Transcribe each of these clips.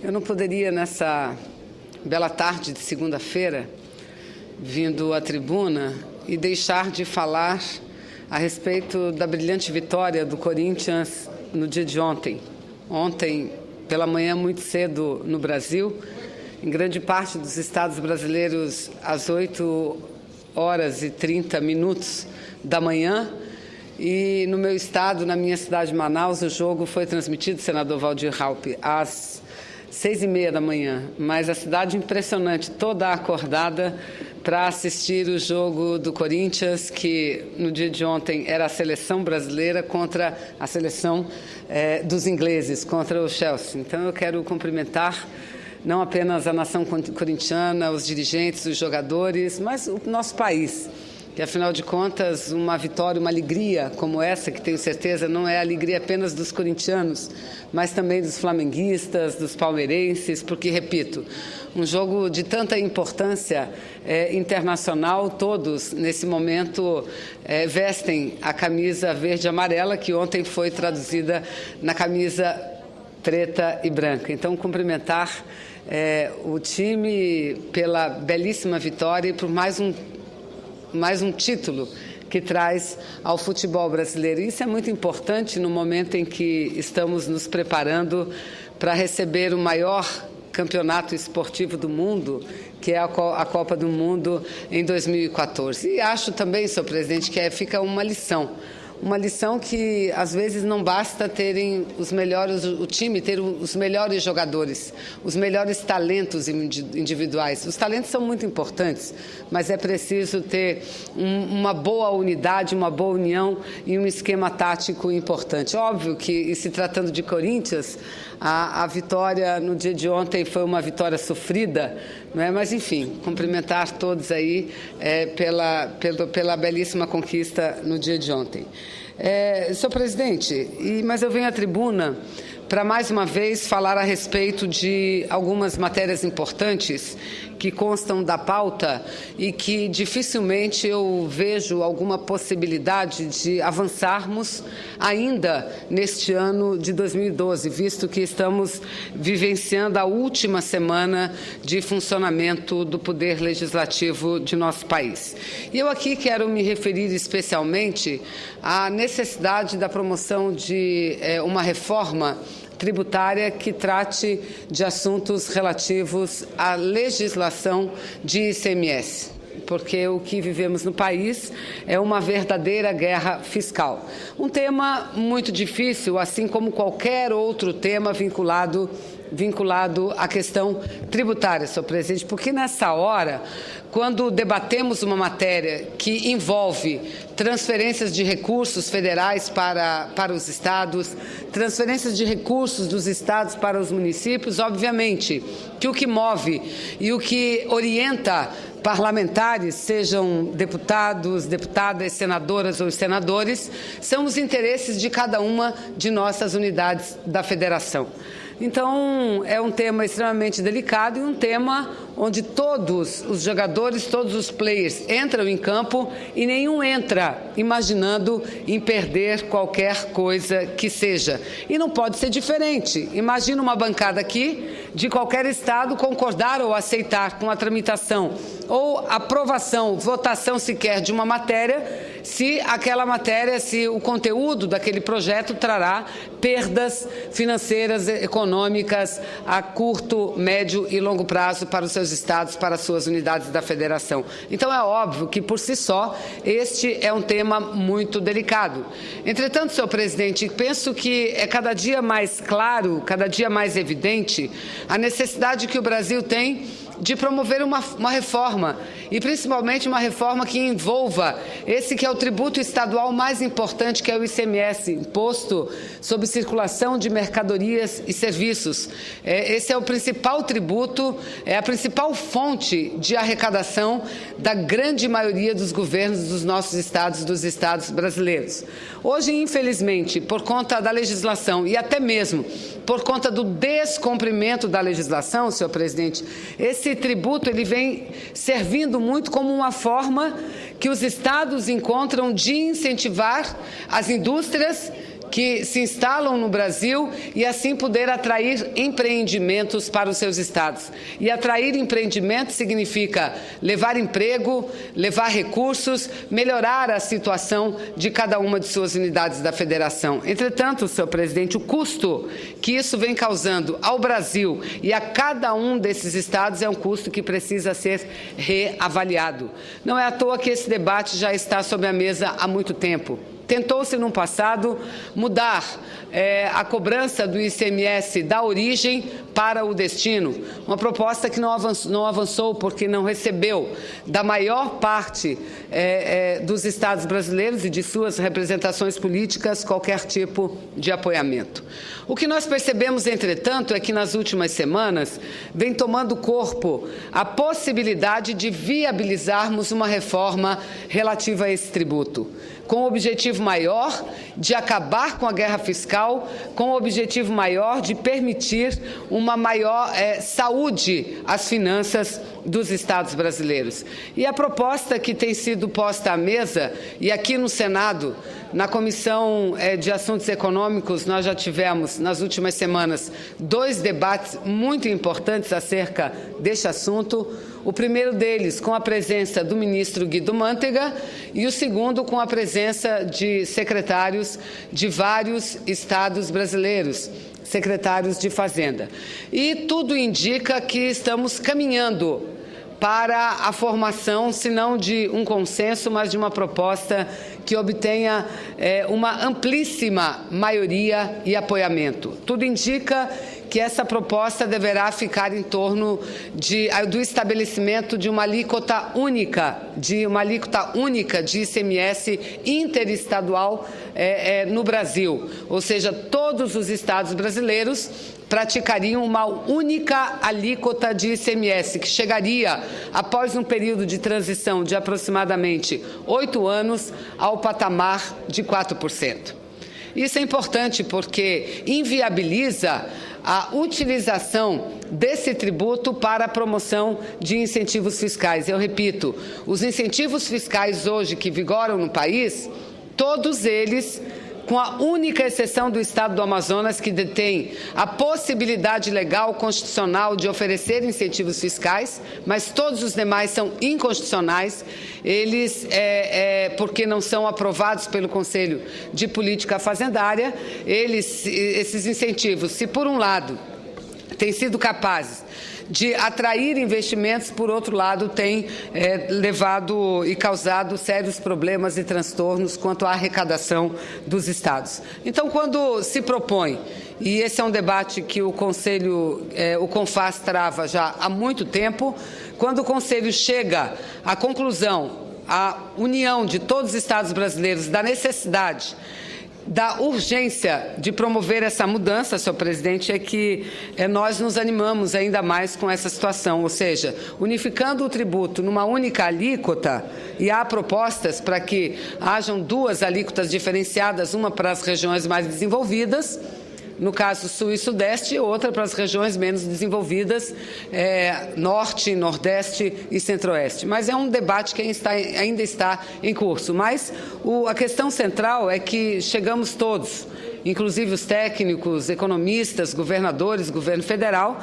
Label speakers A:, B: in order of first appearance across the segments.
A: Eu não poderia, nessa bela tarde de segunda-feira, vindo à tribuna e deixar de falar a respeito da brilhante vitória do Corinthians no dia de ontem. Ontem, pela manhã, muito cedo no Brasil, em grande parte dos estados brasileiros, às 8h30 da manhã, e no meu estado, na minha cidade de Manaus, o jogo foi transmitido, senador Waldir Raupp, às 6h30 da manhã, mas a cidade impressionante, toda acordada para assistir o jogo do Corinthians, que no dia de ontem era a seleção brasileira contra a seleção dos ingleses, contra o Chelsea. Então eu quero cumprimentar não apenas a nação corintiana, os dirigentes, os jogadores, mas o nosso país. Que, afinal de contas, uma vitória, uma alegria como essa, que tenho certeza não é a alegria apenas dos corintianos, mas também dos flamenguistas, dos palmeirenses, porque, repito, um jogo de tanta importância internacional, todos, nesse momento, vestem a camisa verde e amarela, que ontem foi traduzida na camisa preta e branca. Então, cumprimentar o time pela belíssima vitória e por mais um título que traz ao futebol brasileiro. Isso é muito importante no momento em que estamos nos preparando para receber o maior campeonato esportivo do mundo, que é a Copa do Mundo em 2014. E acho também, senhor presidente, que fica uma lição que, às vezes, não basta terem o time ter os melhores jogadores, os melhores talentos individuais. Os talentos são muito importantes, mas é preciso ter uma boa unidade, uma boa união e um esquema tático importante. Óbvio que, se tratando de Corinthians, a vitória no dia de ontem foi uma vitória sofrida, não é? Mas, enfim, cumprimentar todos aí pela belíssima conquista no dia de ontem. Senhor presidente, mas eu venho à tribuna para, mais uma vez, falar a respeito de algumas matérias importantes que constam da pauta e que dificilmente eu vejo alguma possibilidade de avançarmos ainda neste ano de 2012, visto que estamos vivenciando a última semana de funcionamento do Poder Legislativo de nosso país. E eu aqui quero me referir especialmente à necessidade da promoção de uma reforma tributária que trate de assuntos relativos à legislação de ICMS, porque o que vivemos no país é uma verdadeira guerra fiscal. Um tema muito difícil, assim como qualquer outro tema vinculado à questão tributária, senhor presidente, porque nessa hora, quando debatemos uma matéria que envolve transferências de recursos federais para os estados, transferências de recursos dos estados para os municípios, obviamente que o que move e o que orienta parlamentares, sejam deputados, deputadas, senadoras ou senadores, são os interesses de cada uma de nossas unidades da federação. Então, é um tema extremamente delicado e um tema onde todos os jogadores, todos os players entram em campo e nenhum entra imaginando em perder qualquer coisa que seja. E não pode ser diferente. Imagina uma bancada aqui de qualquer estado concordar ou aceitar com a tramitação ou aprovação, votação sequer de uma matéria, se aquela matéria, se o conteúdo daquele projeto trará perdas financeiras, econômicas a curto, médio e longo prazo para os seus estados, para as suas unidades da federação. Então é óbvio que, por si só, este é um tema muito delicado. Entretanto, senhor presidente, penso que é cada dia mais claro, cada dia mais evidente a necessidade que o Brasil tem de promover uma reforma, e principalmente uma reforma que envolva esse que é o tributo estadual mais importante, que é o ICMS, Imposto sobre Circulação de Mercadorias e Serviços. Esse é o principal tributo, é a principal fonte de arrecadação da grande maioria dos governos dos nossos estados, dos estados brasileiros. Hoje, infelizmente, por conta da legislação e até mesmo por conta do descumprimento da legislação, senhor presidente, esse tributo ele vem servindo muito como uma forma que os estados encontram de incentivar as indústrias que se instalam no Brasil e assim poder atrair empreendimentos para os seus estados. E atrair empreendimentos significa levar emprego, levar recursos, melhorar a situação de cada uma de suas unidades da federação. Entretanto, senhor presidente, o custo que isso vem causando ao Brasil e a cada um desses estados é um custo que precisa ser reavaliado. Não é à toa que esse debate já está sobre a mesa há muito tempo. Tentou-se, no passado, mudar a cobrança do ICMS da origem para o destino, uma proposta que não avançou porque não recebeu da maior parte dos estados brasileiros e de suas representações políticas qualquer tipo de apoiamento. O que nós percebemos, entretanto, é que nas últimas semanas vem tomando corpo a possibilidade de viabilizarmos uma reforma relativa a esse tributo, com o objetivo maior de acabar com a guerra fiscal, com o objetivo maior de permitir uma maior saúde às finanças dos estados brasileiros. E a proposta que tem sido posta à mesa, e aqui no Senado, na Comissão de Assuntos Econômicos, nós já tivemos, nas últimas semanas, 2 debates muito importantes acerca deste assunto. O primeiro deles com a presença do ministro Guido Mantega e o segundo com a presença de secretários de vários estados brasileiros, secretários de Fazenda. E tudo indica que estamos caminhando para a formação, se não de um consenso, mas de uma proposta que obtenha uma amplíssima maioria e apoiamento. Tudo indica que essa proposta deverá ficar em torno do estabelecimento de uma alíquota única de ICMS interestadual no Brasil, ou seja, todos os estados brasileiros praticariam uma única alíquota de ICMS, que chegaria, após um período de transição de aproximadamente 8 anos, ao patamar de 4%. Isso é importante porque inviabiliza a utilização desse tributo para a promoção de incentivos fiscais. Eu repito, os incentivos fiscais hoje que vigoram no país, todos eles, com a única exceção do estado do Amazonas, que detém a possibilidade legal constitucional de oferecer incentivos fiscais, mas todos os demais são inconstitucionais, eles, porque não são aprovados pelo Conselho de Política Fazendária, esses incentivos, se por um lado têm sido capazes de atrair investimentos, por outro lado, tem levado e causado sérios problemas e transtornos quanto à arrecadação dos estados. Então, quando se propõe, e esse é um debate que o Conselho, o CONFAS trava já há muito tempo, quando o Conselho chega à conclusão, à união de todos os estados brasileiros da necessidade da urgência de promover essa mudança, senhor presidente, é que nós nos animamos ainda mais com essa situação, ou seja, unificando o tributo numa única alíquota, e há propostas para que hajam 2 alíquotas diferenciadas, uma para as regiões mais desenvolvidas, no caso Sul e Sudeste, e outra para as regiões menos desenvolvidas, Norte, Nordeste e Centro-Oeste. Mas é um debate que ainda está em curso. Mas a questão central é que chegamos todos, inclusive os técnicos, economistas, governadores, governo federal,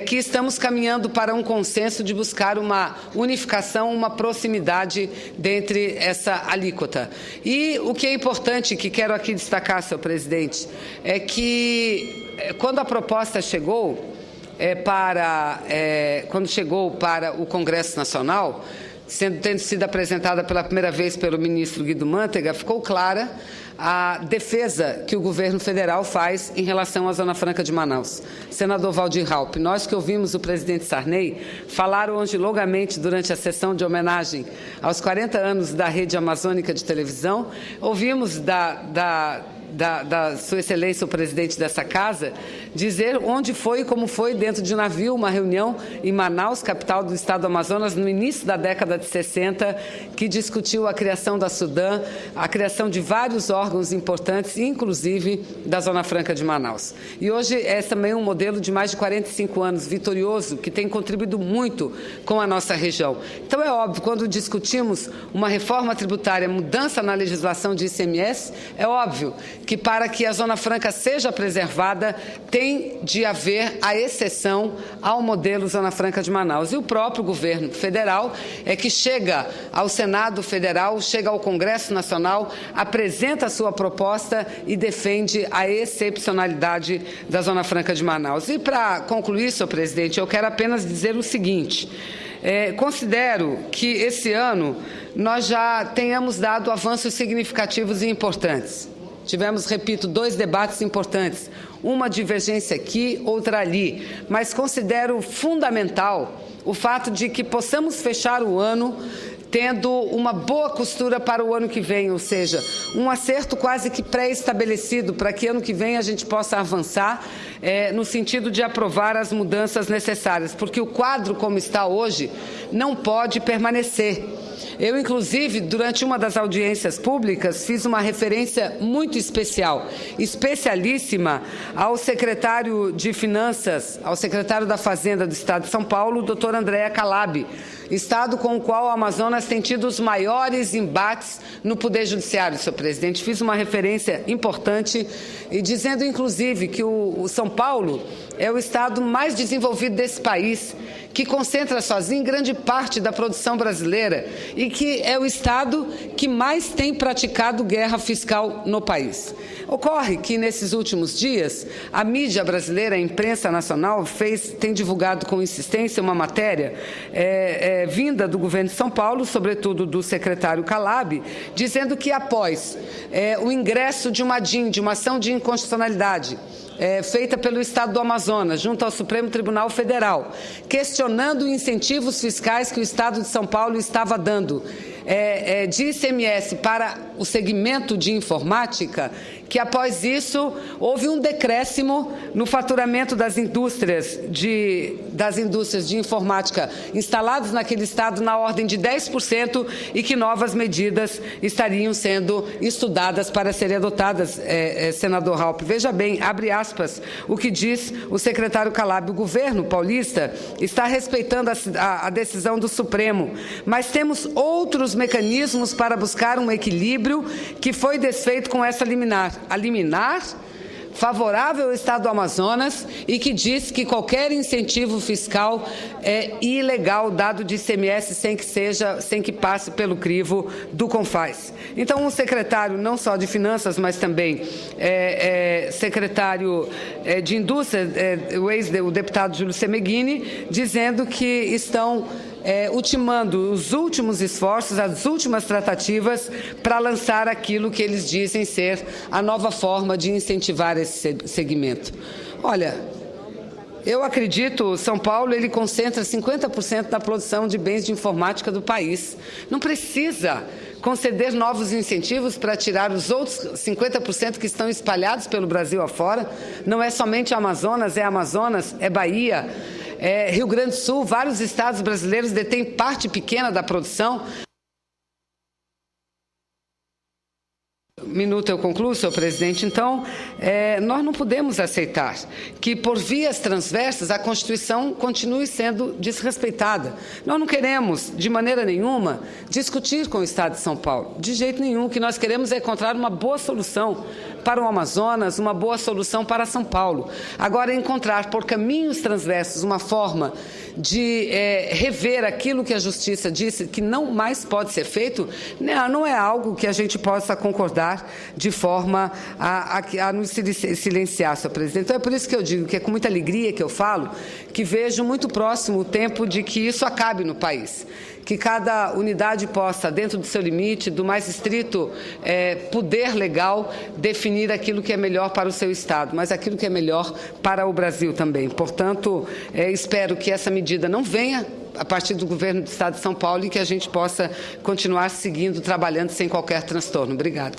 A: que estamos caminhando para um consenso de buscar uma unificação, uma proximidade dentre essa alíquota. E o que é importante, que quero aqui destacar, senhor presidente, é que quando a proposta chegou quando chegou para o Congresso Nacional, tendo sido apresentada pela primeira vez pelo ministro Guido Mantega, ficou clara a defesa que o governo federal faz em relação à Zona Franca de Manaus. Senador Waldir Raupp, nós que ouvimos o presidente Sarney falar hoje longamente durante a sessão de homenagem aos 40 anos da Rede Amazônica de Televisão, ouvimos da Sua Excelência, o presidente dessa casa, dizer onde foi e como foi dentro de um navio uma reunião em Manaus, capital do estado do Amazonas, no início da década de 60, que discutiu a criação da Sudam, a criação de vários órgãos importantes, inclusive da Zona Franca de Manaus. E hoje é também um modelo de mais de 45 anos, vitorioso, que tem contribuído muito com a nossa região. Então é óbvio, quando discutimos uma reforma tributária, mudança na legislação de ICMS, é óbvio que para que a Zona Franca seja preservada, tem de haver a exceção ao modelo Zona Franca de Manaus. E o próprio governo federal é que chega ao Senado Federal, chega ao Congresso Nacional, apresenta a sua proposta e defende a excepcionalidade da Zona Franca de Manaus. E para concluir, senhor presidente, eu quero apenas dizer o seguinte: considero que esse ano nós já tenhamos dado avanços significativos e importantes. Tivemos, repito, 2 debates importantes, uma divergência aqui, outra ali, mas considero fundamental o fato de que possamos fechar o ano tendo uma boa costura para o ano que vem, ou seja, um acerto quase que pré-estabelecido para que ano que vem a gente possa avançar no sentido de aprovar as mudanças necessárias, porque o quadro como está hoje não pode permanecer. Eu, inclusive, durante uma das audiências públicas, fiz uma referência muito especial, especialíssima, ao secretário de Finanças, ao secretário da Fazenda do Estado de São Paulo, o doutor André Calab, estado com o qual o Amazonas tem tido os maiores embates no Poder Judiciário, senhor presidente. Fiz uma referência importante e dizendo, inclusive, que o São Paulo é o estado mais desenvolvido desse país, que concentra sozinho grande parte da produção brasileira e que é o estado que mais tem praticado guerra fiscal no país. Ocorre que, nesses últimos dias, a mídia brasileira, a imprensa nacional, tem divulgado com insistência uma matéria vinda do governo de São Paulo, sobretudo do secretário Calab, dizendo que após o ingresso de uma DIN, de uma ação de inconstitucionalidade, feita pelo Estado do Amazonas, junto ao Supremo Tribunal Federal, questionando incentivos fiscais que o Estado de São Paulo estava dando de ICMS para o segmento de informática, que após isso houve um decréscimo no faturamento das indústrias de informática instaladas naquele estado na ordem de 10% e que novas medidas estariam sendo estudadas para serem adotadas, senador Raupp. Veja bem, abre aspas, o que diz o secretário Calab: o governo paulista está respeitando a decisão do Supremo, mas temos outros mecanismos para buscar um equilíbrio que foi desfeito com essa liminar. A liminar favorável ao Estado do Amazonas e que diz que qualquer incentivo fiscal é ilegal dado de ICMS sem que passe pelo crivo do CONFAS. Então, o secretário não só de Finanças, mas também secretário de Indústria, o deputado Júlio Semeghini, dizendo que estão ultimando os últimos esforços, as últimas tratativas para lançar aquilo que eles dizem ser a nova forma de incentivar esse segmento. Olha, eu acredito, São Paulo ele concentra 50% da produção de bens de informática do país. Não precisa conceder novos incentivos para tirar os outros 50% que estão espalhados pelo Brasil afora. Não é somente Amazonas, é Bahia, Rio Grande do Sul, vários estados brasileiros detêm parte pequena da produção. Minuto eu concluo, senhor presidente. Então, nós não podemos aceitar que, por vias transversas, a Constituição continue sendo desrespeitada. Nós não queremos, de maneira nenhuma, discutir com o Estado de São Paulo. De jeito nenhum. O que nós queremos é encontrar uma boa solução para o Amazonas, uma boa solução para São Paulo. Agora, encontrar por caminhos transversos uma forma de rever aquilo que a Justiça disse que não mais pode ser feito, não é algo que a gente possa concordar de forma a nos silenciar, senhor presidente. Então é por isso que eu digo que é com muita alegria que eu falo que vejo muito próximo o tempo de que isso acabe no país, que cada unidade possa, dentro do seu limite, do mais estrito poder legal, definir aquilo que é melhor para o seu Estado, mas aquilo que é melhor para o Brasil também. Portanto, espero que essa medida não venha a partir do governo do Estado de São Paulo e que a gente possa continuar seguindo, trabalhando sem qualquer transtorno. Obrigada.